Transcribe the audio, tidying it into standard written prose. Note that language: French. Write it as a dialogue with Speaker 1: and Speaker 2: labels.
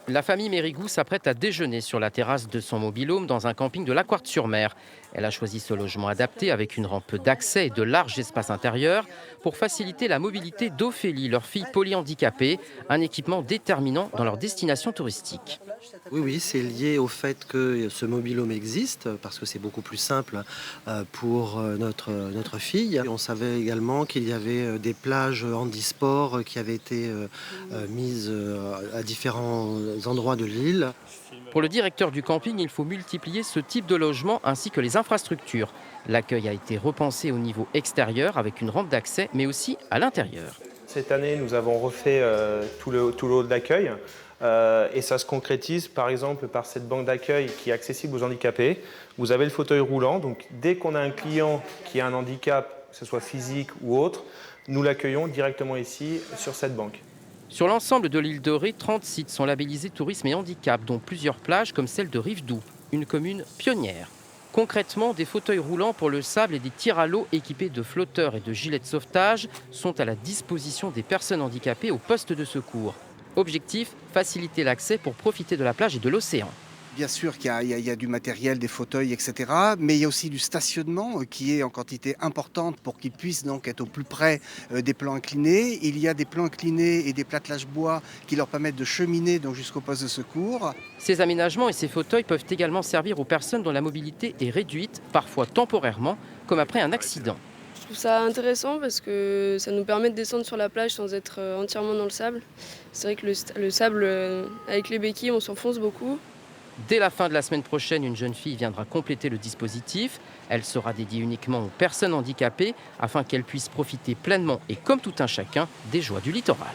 Speaker 1: La famille Mérigou s'apprête à déjeuner sur la terrasse de son mobil-home dans un camping de Laquarte-sur-Mer. Elle a choisi ce logement adapté avec une rampe d'accès et de larges espaces intérieurs pour faciliter la mobilité d'Ophélie, leur fille polyhandicapée, un équipement déterminant dans leur destination touristique.
Speaker 2: Oui, oui, c'est lié au fait que ce mobile-home existe, parce que c'est beaucoup plus simple pour notre fille. On savait également qu'il y avait des plages handisport qui avaient été mises à différents endroits de l'île.
Speaker 1: Pour le directeur du camping, il faut multiplier ce type de logement ainsi que les infrastructures. L'accueil a été repensé au niveau extérieur avec une rampe d'accès, mais aussi à l'intérieur.
Speaker 3: Cette année, nous avons refait tout le hall d'accueil et ça se concrétise par exemple par cette banque d'accueil qui est accessible aux handicapés. Vous avez le fauteuil roulant, donc dès qu'on a un client qui a un handicap, que ce soit physique ou autre, nous l'accueillons directement ici sur cette banque.
Speaker 1: Sur l'ensemble de l'île de Ré, 30 sites sont labellisés tourisme et handicap, dont plusieurs plages comme celle de Rivedoux, une commune pionnière. Concrètement, des fauteuils roulants pour le sable et des tirs à l'eau équipés de flotteurs et de gilets de sauvetage sont à la disposition des personnes handicapées au poste de secours. Objectif, faciliter l'accès pour profiter de la plage et de l'océan.
Speaker 4: Bien sûr qu'il y a du matériel, des fauteuils, etc. Mais il y a aussi du stationnement qui est en quantité importante pour qu'ils puissent donc être au plus près des plans inclinés. Il y a des plans inclinés et des plattelages bois qui leur permettent de cheminer donc jusqu'au poste de secours.
Speaker 1: Ces aménagements et ces fauteuils peuvent également servir aux personnes dont la mobilité est réduite, parfois temporairement, comme après un accident.
Speaker 5: Je trouve ça intéressant parce que ça nous permet de descendre sur la plage sans être entièrement dans le sable. C'est vrai que le sable, avec les béquilles, on s'enfonce beaucoup.
Speaker 1: Dès la fin de la semaine prochaine, une jeune fille viendra compléter le dispositif. Elle sera dédiée uniquement aux personnes handicapées afin qu'elles puissent profiter pleinement et comme tout un chacun des joies du littoral.